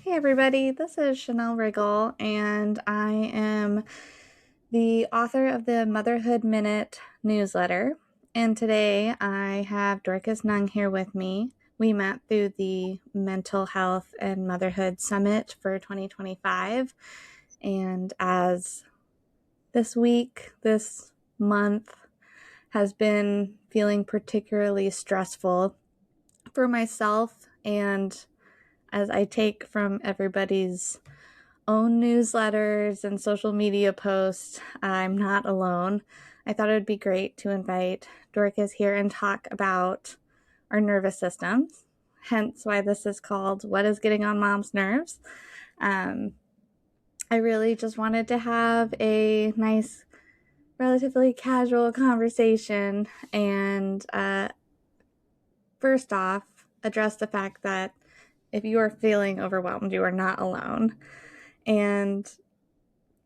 Hey everybody, this is Chanel Riggle, and I am the author of the Motherhood Minute newsletter. And today I have Dorcas Nung here with me. We met through the Mental Health and Motherhood Summit for 2025. And as this month has been feeling particularly stressful for myself, and as I take from everybody's own newsletters and social media posts, I'm not alone. I thought it would be great to invite Dorcas here and talk about our nervous systems, hence why this is called What is Getting on Mom's Nerves. I really just wanted to have a nice, relatively casual conversation and first off, address the fact that if you are feeling overwhelmed, you are not alone, and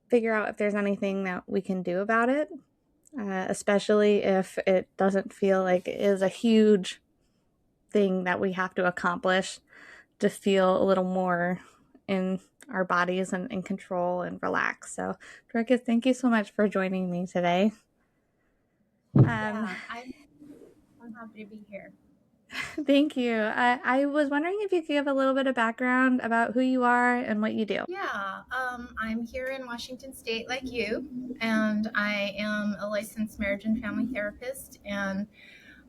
figure out if there's anything that we can do about it, especially if it doesn't feel like it is a huge thing that we have to accomplish to feel a little more in our bodies and in control and relax. So, Dorcas, thank you so much for joining me today. I'm happy to be here. Thank you. I was wondering if you could give a little bit of background about who you are and what you do. Yeah, I'm here in Washington State like you, and I am a licensed marriage and family therapist, and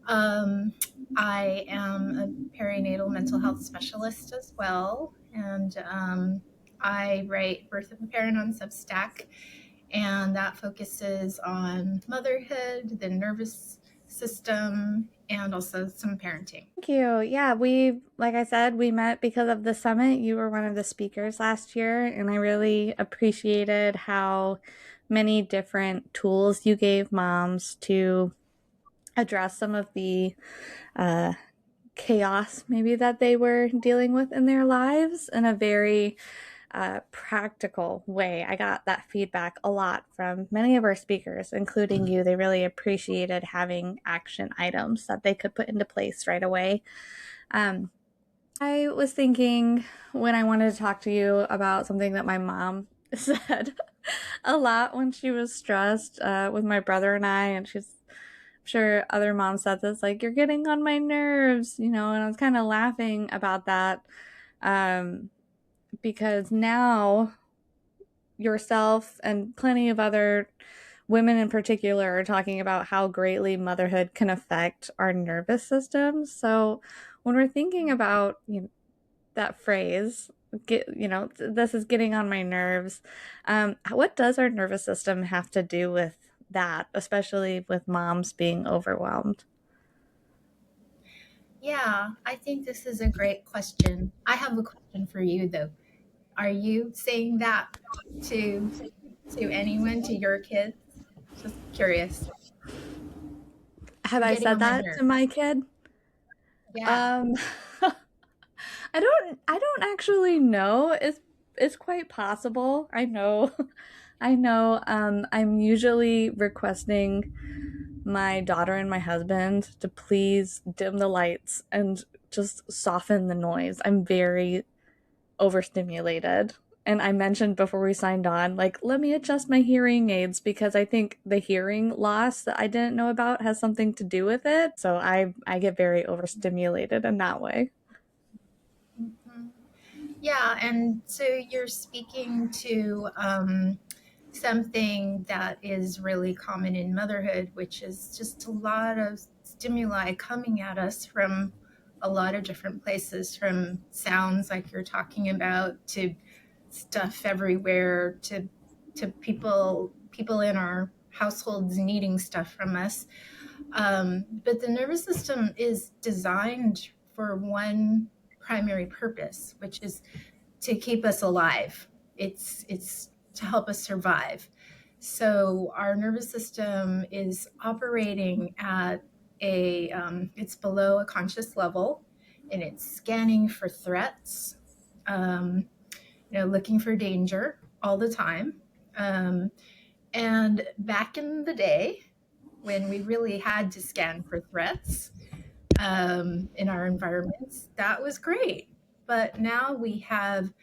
I am a perinatal mental health specialist as well, and I write Birth of a Parent on Substack, and that focuses on motherhood, the nervous system, and also some parenting. Thank you. Yeah, like I said, we met because of the summit. You were one of the speakers last year, and I really appreciated how many different tools you gave moms to address some of the uh, chaos maybe that they were dealing with in their lives in a very practical way. I got that feedback a lot from many of our speakers, including you. They really appreciated having action items that they could put into place right away. I was thinking when I wanted to talk to you about something that my mom said a lot when she was stressed with my brother and and I'm sure other moms said this, like, you're getting on my nerves, and I was kind of laughing about that um, because now yourself and plenty of other women in particular are talking about how greatly motherhood can affect our nervous system. So when we're thinking about that phrase, this is getting on my nerves. What does our nervous system have to do with that, especially with moms being overwhelmed? Yeah, I think this is a great question. I have a question for you though. Are you saying that to anyone, to your kids? Just curious. Have You're I getting said on my that to nerves. my kid? Yeah. Um, I don't actually know. It's quite possible. I know. I know. I'm usually requesting my daughter and my husband to please dim the lights and just soften the noise. I'm very overstimulated. And I mentioned before we signed on, like, let me adjust my hearing aids because I think the hearing loss that I didn't know about has something to do with it. So I get very overstimulated in that way. Mhm. Yeah, and so you're speaking to something that is really common in motherhood, which is just a lot of stimuli coming at us from a lot of different places, from sounds like you're talking about to stuff everywhere to people in our households needing stuff from us. But the nervous system is designed for one primary purpose, which is to keep us alive. It's to help us survive. So our nervous system is operating at it's below a conscious level, and it's scanning for threats, um, looking for danger all the time. Um, and back in the day, when we really had to scan for threats in our environments, that was great. But now we have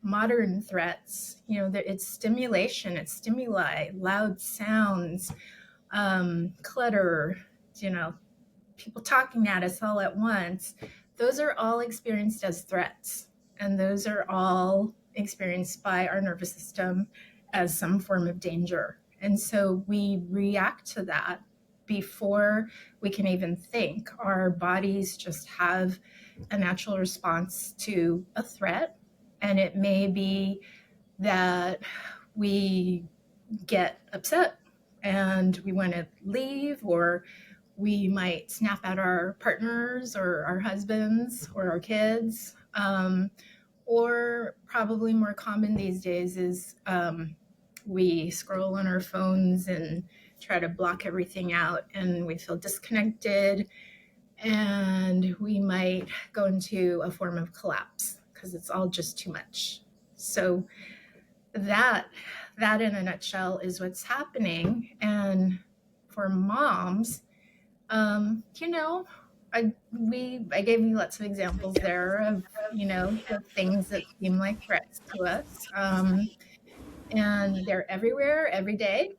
modern threats. It's stimulation, it's stimuli, loud sounds, clutter, you know, people talking at us all at once. Those are all experienced as threats. And those are all experienced by our nervous system as some form of danger. And so we react to that before we can even think. Our bodies just have a natural response to a threat. And it may be that we get upset and we want to leave, or we might snap at our partners or our husbands or our kids. Or probably more common these days is we scroll on our phones and try to block everything out, and we feel disconnected, and we might go into a form of collapse because it's all just too much. So that in a nutshell is what's happening. And for moms, you know, I gave you lots of examples there of the things that seem like threats to us, and they're everywhere, every day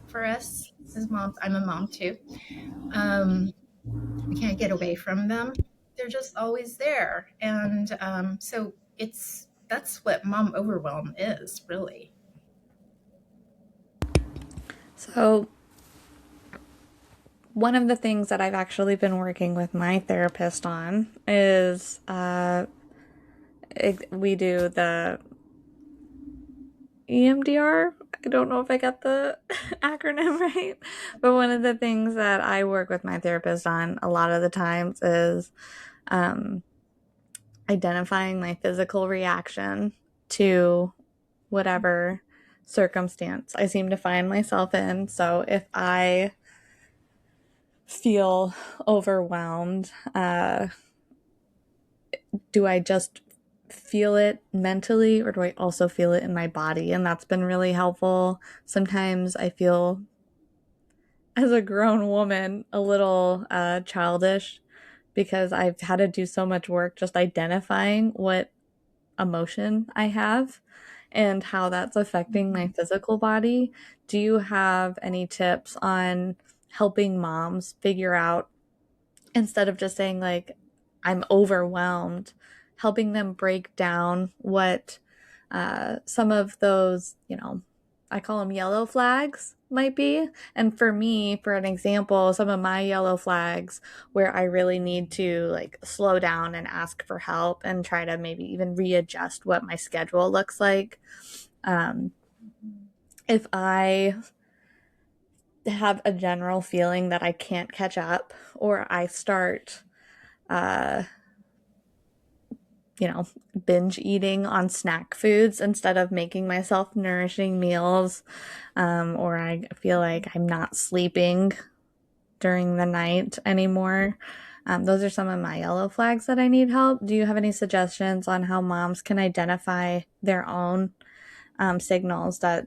for us as moms. I'm a mom too. Um, we can't get away from them. They're just always there, and so that's what mom overwhelm is really. So, one of the things that I've actually been working with my therapist on is we do the EMDR. I don't know if I got the acronym right, but one of the things that I work with my therapist on a lot of the times is um, identifying my physical reaction to whatever circumstance I seem to find myself in. So if I feel overwhelmed, do I just feel it mentally or do I also feel it in my body? And that's been really helpful. Sometimes I feel, as a grown woman, a little childish because I've had to do so much work just identifying what emotion I have and how that's affecting my physical body. Do you have any tips on helping moms figure out, instead of just saying, like, I'm overwhelmed, helping them break down what some of those, I call them yellow flags might be? And for me, for an example, some of my yellow flags where I really need to like slow down and ask for help and try to maybe even readjust what my schedule looks like. Um, if I have a general feeling that I can't catch up, or I start uh, binge eating on snack foods instead of making myself nourishing meals, or I feel like I'm not sleeping during the night anymore. Those are some of my yellow flags that I need help. Do you have any suggestions on how moms can identify their own signals that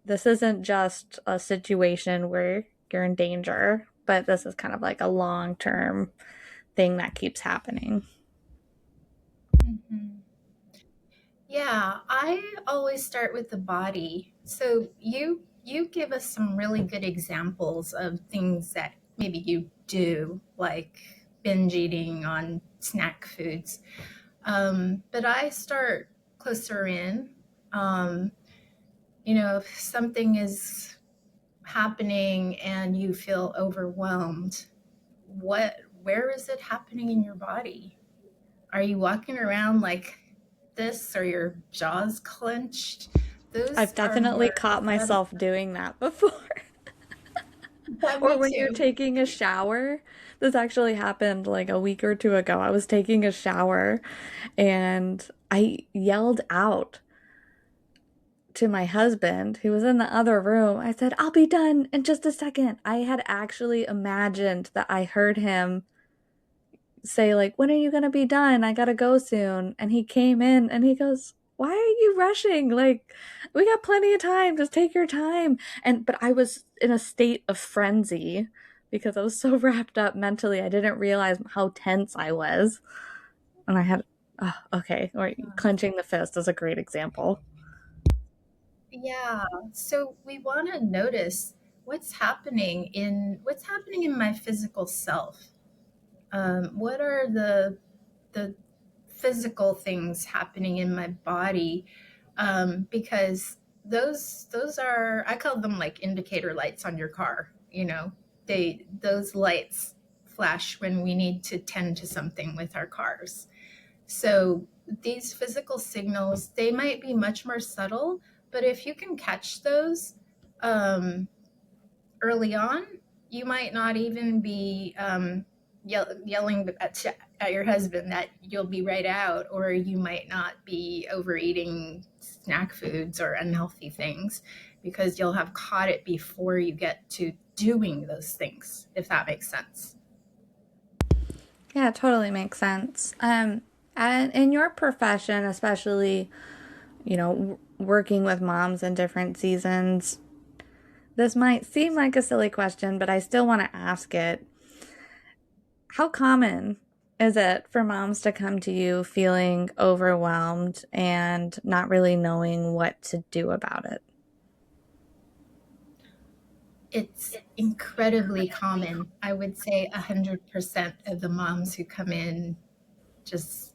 this isn't just a situation where you're in danger, but this is kind of like a long-term thing that keeps happening? Mhm. Yeah, I always start with the body. So you give us some really good examples of things that maybe you do, like binge eating on snack foods. But I start closer in. Um, if something is happening and you feel overwhelmed, where is it happening in your body? Are you walking around like this? Or your jaws clenched? Those I've are definitely more caught subtle. myself doing that before. Yeah, Or me when you're too. taking a shower. This actually happened like a week or two ago. I was taking a shower and I yelled out to my husband, who was in the other room. I said, I'll be done in just a second. I had actually imagined that I heard him say, like, when are you going to be done? I got to go soon. And he came in and he goes, why are you rushing? Like, we got plenty of time. Just take your time. But I was in a state of frenzy because I was so wrapped up mentally. I didn't realize how tense I was. And Oh, okay. Or clenching the fist is a great example. Yeah. So we want to notice what's happening in my physical self. What are the physical things happening in my body? Because those are, I call them like indicator lights on your car. You know, those lights flash when we need to tend to something with our cars. So these physical signals, they might be much more subtle, but if you can catch those um, early on, you might not even be yelling at your husband that you'll be right out, or you might not be overeating snack foods or unhealthy things because you'll have caught it before you get to doing those things, if that makes sense. Yeah, it totally makes sense. And in your profession, especially, working with moms in different seasons, this might seem like a silly question, but I still want to ask it. How common is it for moms to come to you feeling overwhelmed and not really knowing what to do about it? It's incredibly common. I would say 100% of the moms who come in just,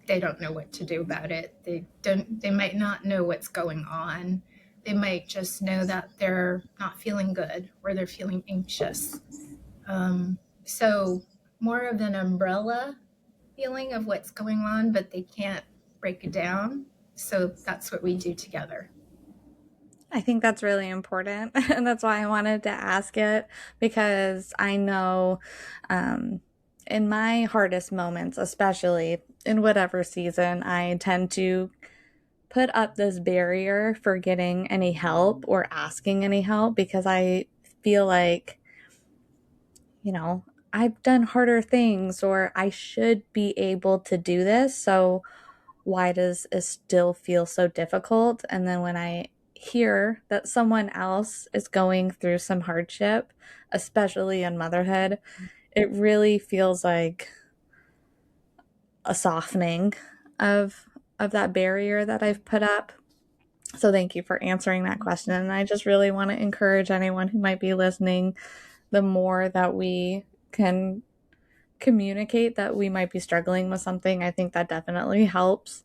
they don't know what to do about it. They might not know what's going on. They might just know that they're not feeling good or they're feeling anxious. So more of an umbrella feeling of what's going on, but they can't break it down. So that's what we do together. I think that's really important. And that's why I wanted to ask it because I know in my hardest moments, especially in whatever season, I tend to put up this barrier for getting any help or asking any help because I feel like, you know, I've done harder things or I should be able to do this. So why does it still feel so difficult? And then when I hear that someone else is going through some hardship, especially in motherhood, it really feels like a softening of that barrier that I've put up. So thank you for answering that question. And I just really want to encourage anyone who might be listening, the more that we can communicate that we might be struggling with something, I think that definitely helps.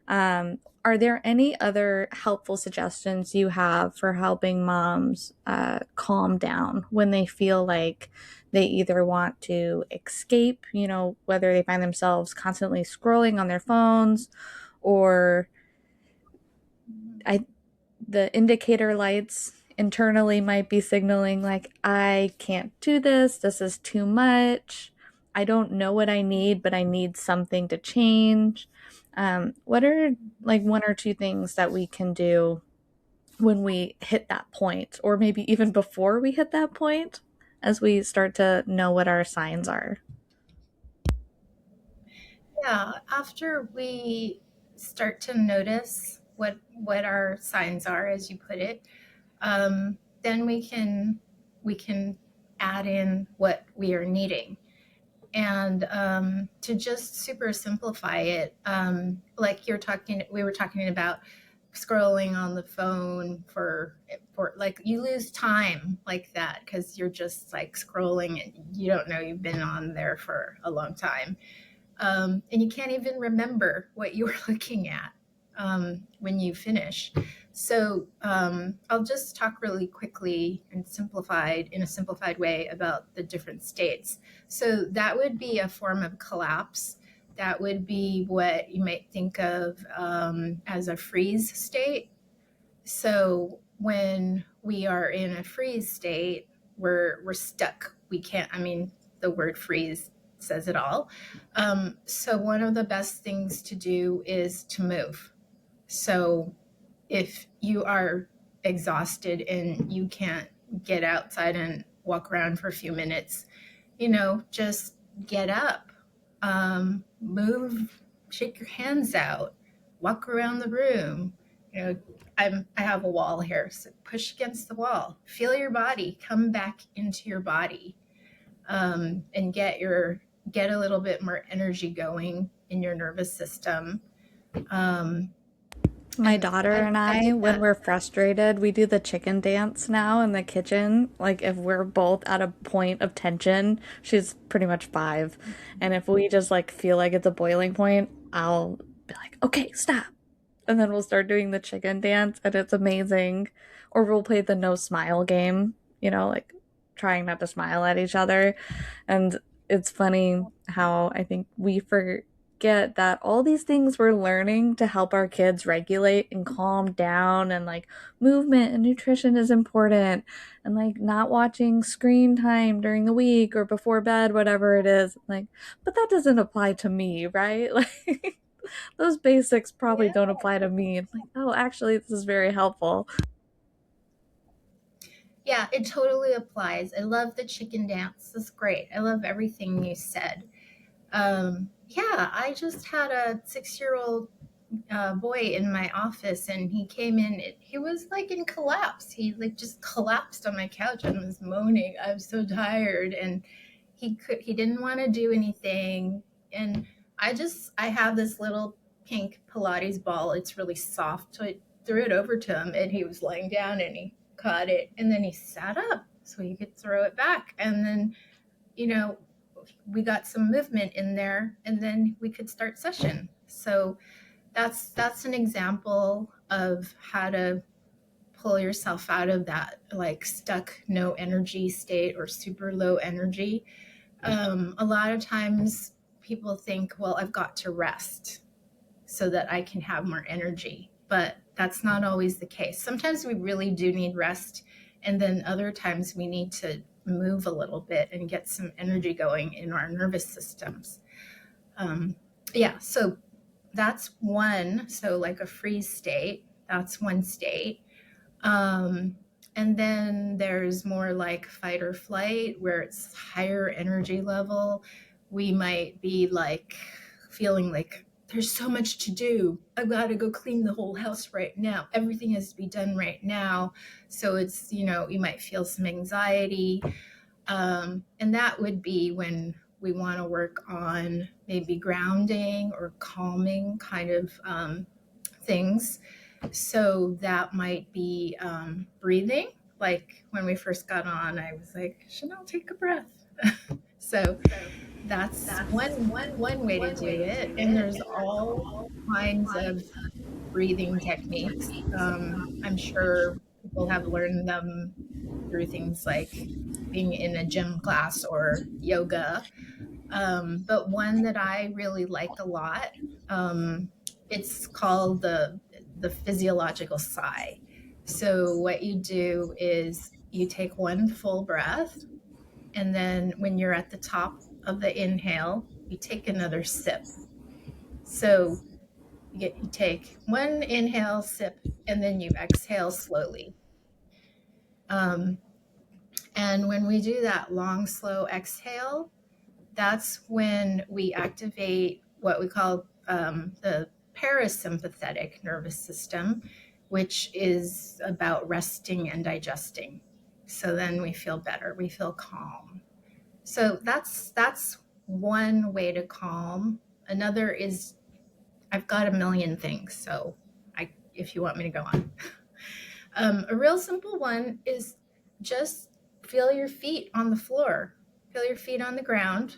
Are there any other helpful suggestions you have for helping moms calm down when they feel like they either want to escape, whether they find themselves constantly scrolling on their phones or I, the indicator lights internally might be signaling like, I can't do this, this is too much, I don't know what I need, but I need something to change. What are like one or two things that we can do when we hit that point, or maybe even before we hit that point, as we start to know what our signs are? Yeah, after we start to notice what our signs are, as you put it, then we can add in what we are needing. And to just super simplify it, like we were talking about scrolling on the phone for like you lose time like that because you're just like scrolling and you don't know you've been on there for a long time, and you can't even remember what you were looking at when you finish. So I'll just talk really quickly and simplified in a simplified way about the different states. So that would be a form of collapse. That would be what you might think of as a freeze state. So when we are in a freeze state, we're stuck. We can't. I mean, the word freeze says it all. So one of the best things to do is to move. So if you are exhausted and you can't get outside and walk around for a few minutes, just get up, move, shake your hands out, walk around the room. You know, I have a wall here, so push against the wall, feel your body, come back into your body, and get a little bit more energy going. in your nervous system. Um, My and daughter and I I, did when that. we're frustrated, we do the chicken dance now in the kitchen. Like, if we're both at a point of tension, she's pretty much 5. And if we just like feel like it's a boiling point, I'll be like, okay, stop. And then we'll start doing the chicken dance, and it's amazing. Or we'll play the no smile game, like trying not to smile at each other. And it's funny how I think we forget that all these things we're learning to help our kids regulate and calm down, and like movement and nutrition is important, and like not watching screen time during the week or before bed, whatever it is. Like, but that doesn't apply to me, right? Like those basics probably Yeah. don't apply to me. It's like, oh, actually, this is very helpful. Yeah, it totally applies. I love the chicken dance. That's great. I love everything you said. Yeah, I just had a 6-year-old boy in my office, and he came in. He was like in collapse. He like just collapsed on my couch and was moaning. I'm so tired, and he didn't want to do anything. And I have this little pink Pilates ball. It's really soft, so I threw it over to him, and he was laying down, and he caught it, and then he sat up so he could throw it back, and then you know we got some movement in there, and then we could start session. So that's an example of how to pull yourself out of that like stuck no energy state or super low energy. A lot of times people think, well, I've got to rest so that I can have more energy, but that's not always the case. Sometimes we really do need rest, and then other times we need to move a little bit and get some energy going in our nervous systems. um, yeah, so that's one. So like a freeze state, that's one state. um, and then there's more like fight or flight, where it's higher energy level. We might be like feeling like there's so much to do. I've got to go clean the whole house right now. Everything has to be done right now. So it's, you might feel some anxiety. And that would be when we want to work on maybe grounding or calming kind of things. So that might be breathing. Like when we first got on, I was like, Chanel, take a breath. So that's one way to do it. And there's all kinds of breathing techniques. I'm sure people have learned them through things like being in a gym class or yoga. But one that I really like a lot, um, it's called the physiological sigh. So what you do is you take one full breath, and then when you're at the top of the inhale, you take another sip. So you take one inhale, sip, and then you exhale slowly. Um, and when we do that long, slow exhale, that's when we activate what we call the parasympathetic nervous system, which is about resting and digesting. So then we feel better, we feel calm. So that's one way to calm. Another is, I've got a million things, so if you want me to go on. A real simple one is just feel your feet on the floor, feel your feet on the ground,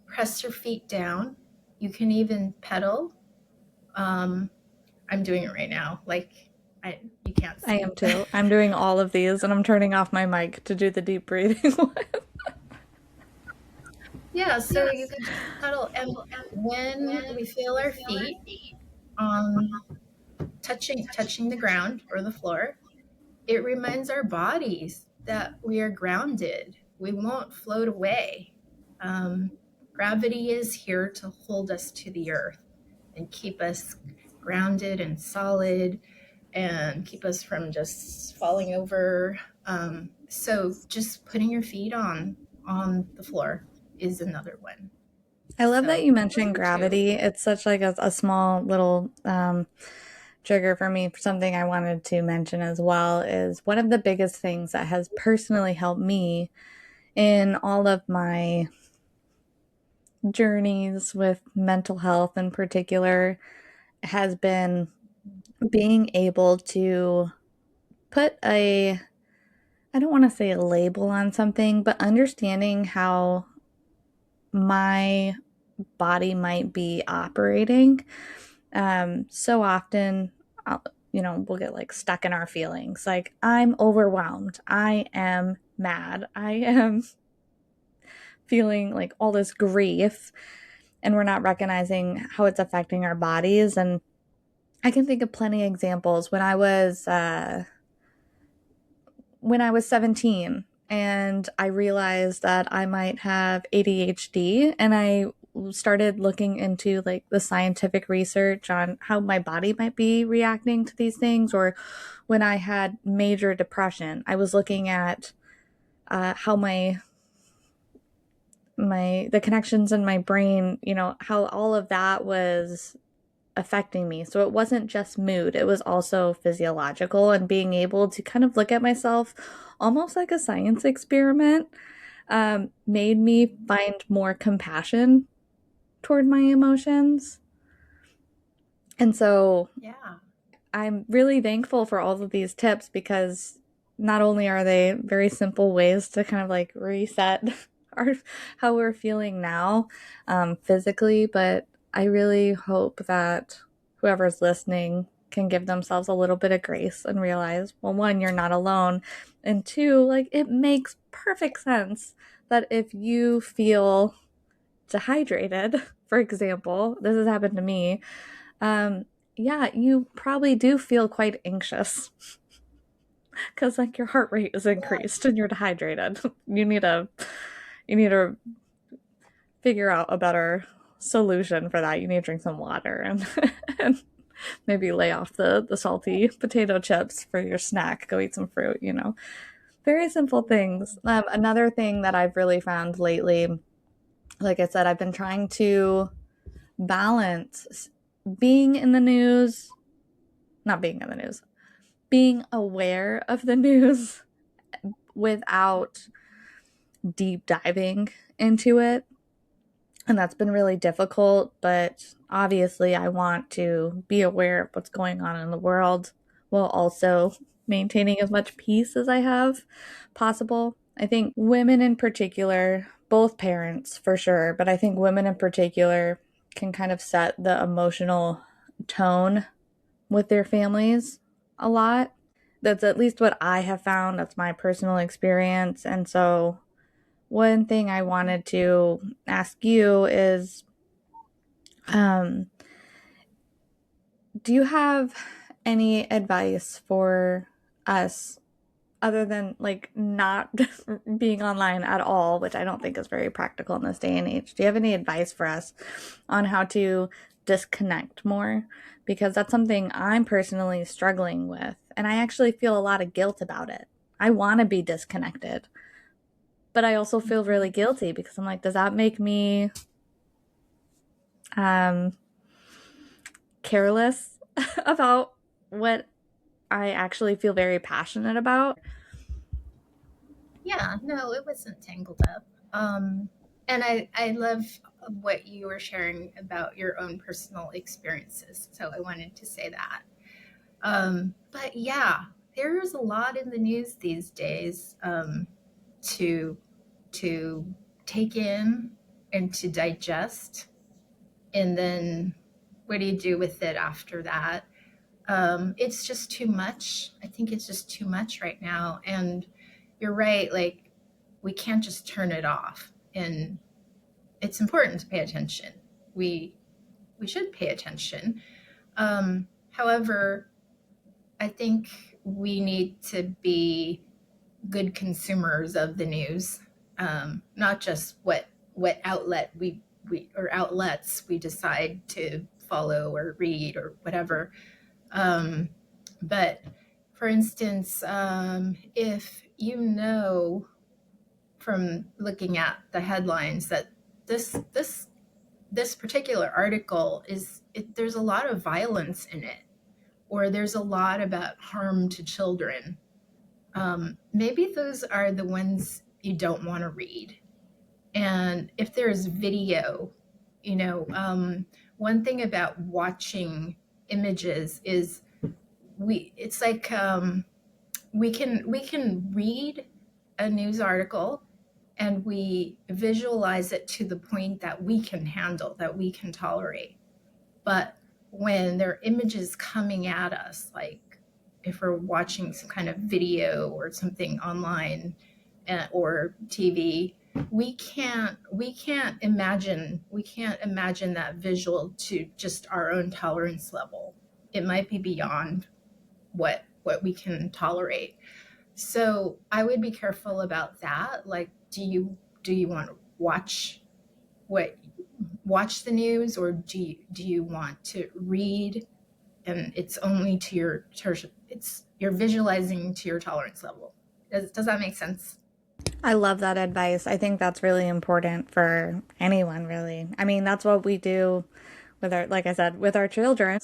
press your feet down. You can even pedal. Um, I'm doing it right now. Like you can't I see. am too. I'm doing all of these, and I'm turning off my mic to do the deep breathing one. Yeah, so you could just pedal. And when we feel our feet um, touching the ground or the floor, it reminds our bodies that we are grounded. We won't float away. Um, Gravity is here to hold us to the earth and keep us grounded and solid, and keep us from just falling over. So just putting your feet on the floor is another one. I love that So you those mentioned are two. gravity. It's such like a small little trigger for me. Something I wanted to mention as well is one of the biggest things that has personally helped me in all of my journeys with mental health in particular has been being able to put a, I don't want to say a label on something, but understanding how my body might be operating. So often, I'll, we'll get like stuck in our feelings. Like, I'm overwhelmed. I am mad. I am feeling like all this grief, and we're not recognizing how it's affecting our bodies. And I can think of plenty of examples when I was 17 and I realized that I might have ADHD, and I started looking into like the scientific research on how my body might be reacting to these things. Or when I had major depression, I was looking at how the connections in my brain, how all of that was affecting me. So it wasn't just mood, it was also physiological, and being able to kind of look at myself almost like a science experiment made me find more compassion toward my emotions. And so Yeah. I'm really thankful for all of these tips, because not only are they very simple ways to kind of like reset our how we're feeling now physically, but I really hope that whoever's listening can give themselves a little bit of grace and realize, well, one, you're not alone, and two, like, it makes perfect sense that if you feel dehydrated, for example, this has happened to me, um, yeah, you probably do feel quite anxious because like your heart rate is increased and you're dehydrated. You need to figure out a better solution for that. You need to drink some water and and maybe lay off the salty potato chips for your snack. Go eat some fruit. Very simple things. Another thing that I've really found lately, like I said, I've been trying to balance being in the news, not being in the news, being aware of the news without deep diving into it. And that's been really difficult, but obviously, I want to be aware of what's going on in the world while also maintaining as much peace as I have possible. I think women in particular, both parents for sure, but I think women in particular can kind of set the emotional tone with their families a lot. That's at least what I have found. That's my personal experience. And so, one thing I wanted to ask you is um, do you have any advice for us other than like not being online at all, which I don't think is very practical in this day and age? Do you have any advice for us on how to disconnect more? Because that's something I'm personally struggling with, and I actually feel a lot of guilt about it. I want to be disconnected, but I also feel really guilty because I'm like, does that make me um, careless about what I actually feel very passionate about? Yeah, no, it wasn't tangled up. And I love what you were sharing about your own personal experiences. So I wanted to say that. But yeah, there's a lot in the news these days to to take in and to digest, and then what do you do with it after that? It's just too much. I think it's just too much right now, and you're right. Like, we can't just turn it off, and it's important to pay attention. We should pay attention. However, I think we need to be good consumers of the news, not just what outlet we or outlets we decide to follow or read or whatever. Um, but for instance, if you know from looking at the headlines that this particular article there's a lot of violence in it, or there's a lot about harm to children, maybe those are the ones you don't want to read. And if there's video, you know, one thing about watching images is it's like we can read a news article and we visualize it to the point that we can handle, that we can tolerate. But when there are images coming at us, like if we're watching some kind of video or something online, or TV, we can't imagine that visual to just our own tolerance level. It might be beyond what we can tolerate. So I would be careful about that. Like, do you want to what watch the news, or do you want to read, and it's only to it's you're visualizing to your tolerance level. Does that make sense? I love that advice. I think that's really important for anyone, really. I mean, that's what we do with our, like I said, with our children.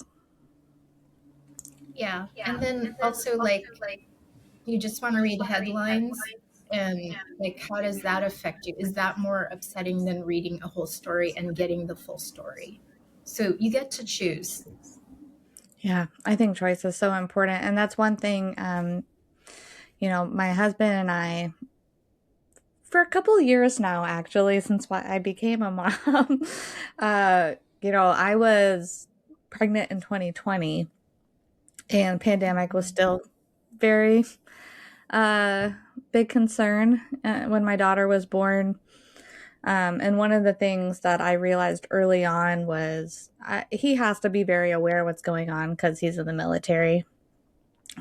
Yeah. And then also, like, you just want to read headlines, and like, how does that affect you? Is that more upsetting than reading a whole story and getting the full story? So you get to choose. Yeah, I think choice is so important. And that's one thing, my husband and I, for a couple of years now, actually, since I became a mom, I was pregnant in 2020 and pandemic was still very uh, big concern when my daughter was born. And one of the things that I realized early on was he has to be very aware of what's going on because he's in the military,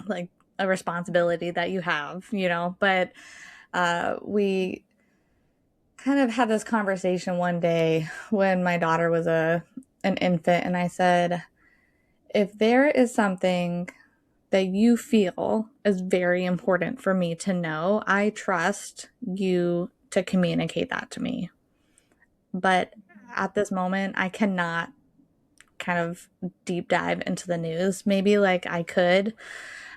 like a responsibility that you have, But we kind of had this conversation one day when my daughter was an infant, and I said, if there is something that you feel is very important for me to know, I trust you to communicate that to me. But at this moment, I cannot kind of deep dive into the news. Maybe like I could.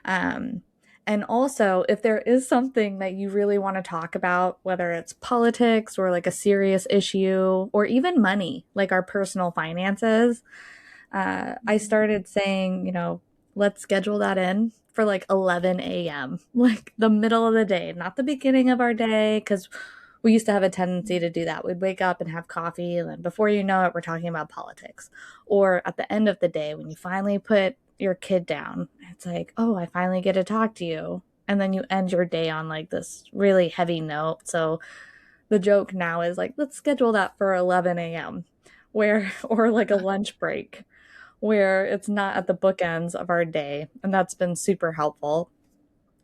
Um, and also, if there is something that you really want to talk about, whether it's politics or like a serious issue or even money, like our personal finances, I started saying, let's schedule that in for like 11 a.m., like the middle of the day, not the beginning of our day, because we used to have a tendency to do that. We'd wake up and have coffee, and then before you know it, we're talking about politics. Or at the end of the day, when you finally put your kid down, it's like, oh, I finally get to talk to you. And then you end your day on like this really heavy note. So the joke now is like, let's schedule that for 11 a.m., where, or like a lunch break where it's not at the bookends of our day. And that's been super helpful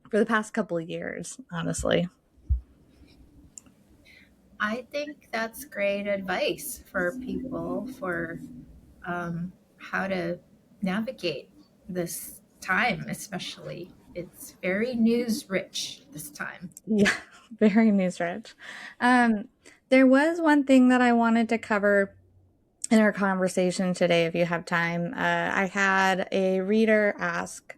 for the past couple of years, honestly. I think that's great advice for people for how to navigate this time, especially. It's very news rich this time. Yeah, very news rich. Um, there was one thing that I wanted to cover in our conversation today, if you have time. I had a reader ask,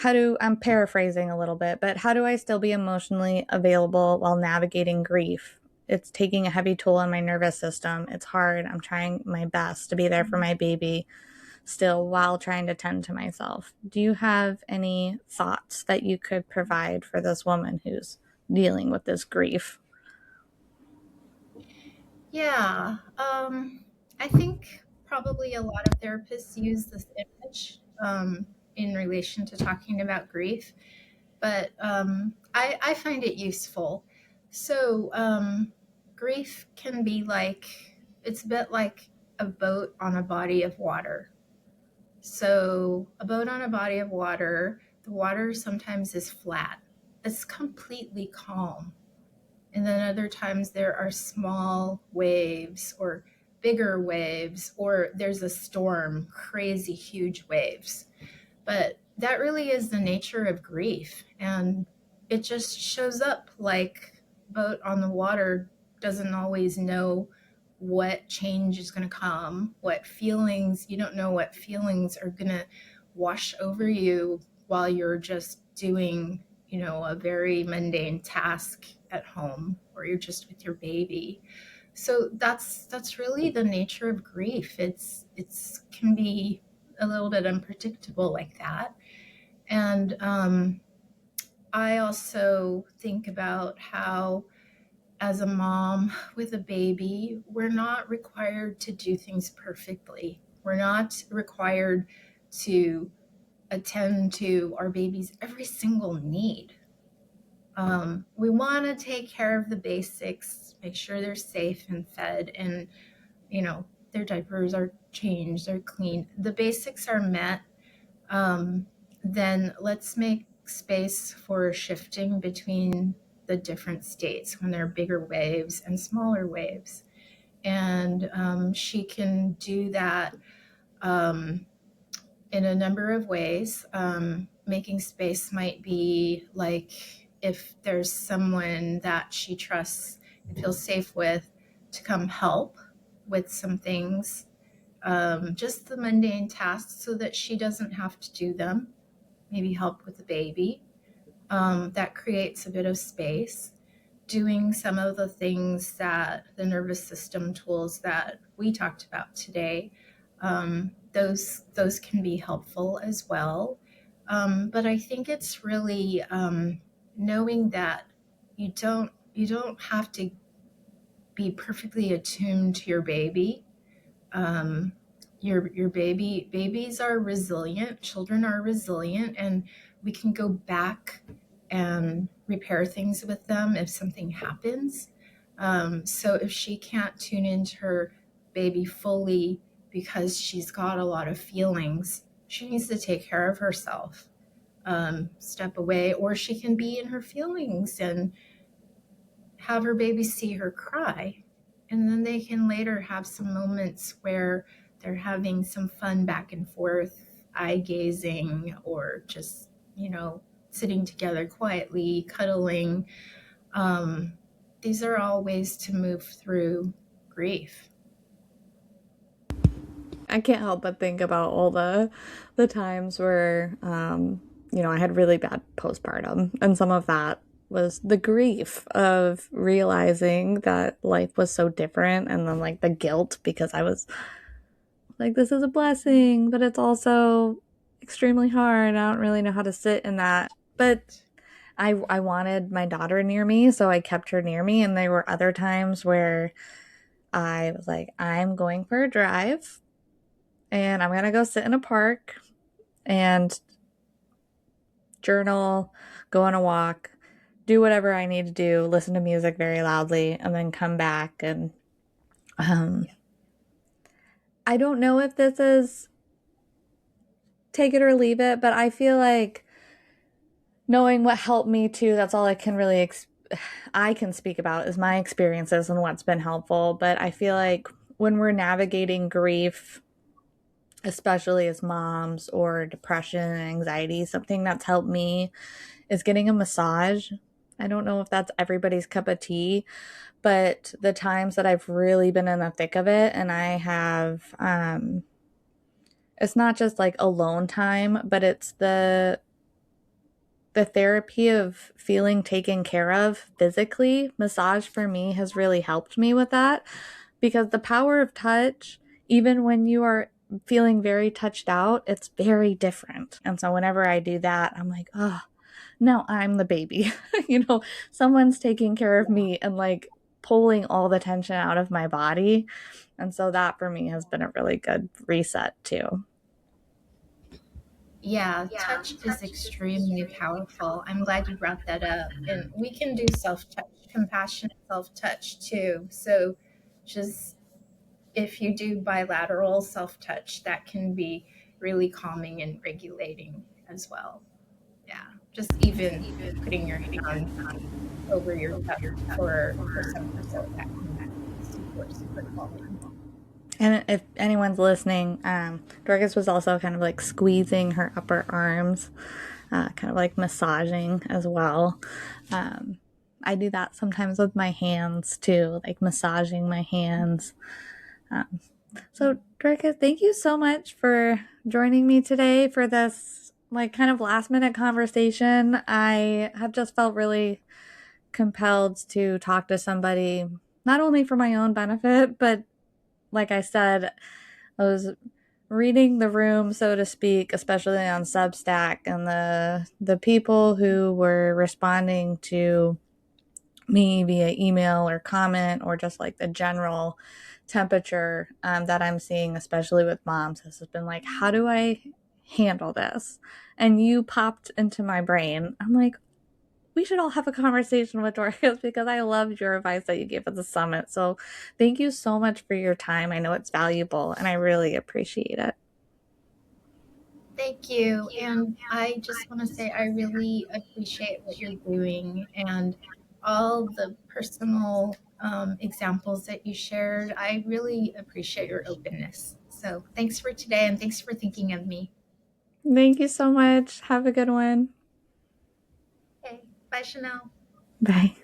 I'm paraphrasing a little bit, but how do I still be emotionally available while navigating grief? It's taking a heavy toll on my nervous system. It's hard. I'm trying my best to be there for my baby still while trying to tend to myself. Do you have any thoughts that you could provide for this woman who's dealing with this grief? Yeah, I think probably a lot of therapists use this image in relation to talking about grief, but I find it useful. So, grief can be like, it's a bit like a boat on a body of water. So, a boat on a body of water, the water sometimes is flat, it's completely calm. And then other times there are small waves or bigger waves, or there's a storm, crazy huge waves. But that really is the nature of grief. And it just shows up like boat on the water doesn't always know what change is going to come, what feelings, you don't know what feelings are going to wash over you while you're just doing, a very mundane task at home or you're just with your baby. So that's really the nature of grief. It's can be a little bit unpredictable like that. And I also think about how, as a mom with a baby, we're not required to do things perfectly. We're not required to attend to our baby's every single need. We want to take care of the basics, make sure they're safe and fed, and their diapers are changed, they're clean. The basics are met. Um, then let's make space for shifting between the different states when there are bigger waves and smaller waves. And she can do that um, in a number of ways. Making space might be like if there's someone that she trusts and feels safe with to come help with some things, just the mundane tasks so that she doesn't have to do them, maybe help with the baby. That creates a bit of space. Doing some of the things that the nervous system tools that we talked about today, those can be helpful as well. But I think it's really knowing that you don't have to be perfectly attuned to your baby. um, your babies are resilient, children are resilient, and we can go back and repair things with them if something happens. So if she can't tune into her baby fully because she's got a lot of feelings, she needs to take care of herself, step away, or she can be in her feelings and have her baby see her cry. And then they can later have some moments where they're having some fun back and forth, eye gazing, or just, sitting together quietly, cuddling. Um, these are all ways to move through grief. I can't help but think about all the times where I had really bad postpartum, and some of that was the grief of realizing that life was so different, and then like the guilt because I was like, this is a blessing, but it's also extremely hard. I don't really know how to sit in that. But I wanted my daughter near me, so I kept her near me, and there were other times where I was like, I'm going for a drive and I'm gonna go sit in a park and journal, go on a walk, do whatever I need to do, listen to music very loudly, and then come back. And um, I don't know if this is take it or leave it, but I feel like knowing what helped me too, that's all I can really I can speak about is my experiences and what's been helpful. But I feel like when we're navigating grief, especially as moms, or depression and anxiety, something that's helped me is getting a massage. I don't know if that's everybody's cup of tea, but the times that I've really been in the thick of it, and I have it's not just like alone time, but it's the therapy of feeling taken care of physically. Massage for me has really helped me with that, because the power of touch, even when you are feeling very touched out, it's very different. And so whenever I do that, I'm like, oh, now I'm the baby. Someone's taking care of me and like pulling all the tension out of my body. And so that for me has been a really good reset too. Yeah, touch is extremely powerful. I'm glad you brought that up. And we can do self touch, compassionate self touch too. So, just if you do bilateral self touch, that can be really calming and regulating as well. Yeah, just even putting your hand over your cup for some people, that can be super, super calming. And if anyone's listening, Dorcas was also kind of like squeezing her upper arms, kind of like massaging as well. Um, I do that sometimes with my hands too, like massaging my hands. Um, so, Dorcas, thank you so much for joining me today for this like kind of last minute conversation. I have just felt really compelled to talk to somebody, not only for my own benefit, but like I said, I was reading the room, so to speak, especially on Substack, and the people who were responding to me via email or comment or just like the general temperature that I'm seeing, especially with moms, has been like, how do I handle this? And you popped into my brain. I'm like, we should all have a conversation with Dorcas because I loved your advice that you gave at the summit. So thank you so much for your time. I know it's valuable and I really appreciate it. Thank you. And I just want to say I really appreciate what you're doing and all the personal examples that you shared. I really appreciate your openness. So thanks for today and thanks for thinking of me. Thank you so much. Have a good one. Okay. Bye, Chanel. Bye.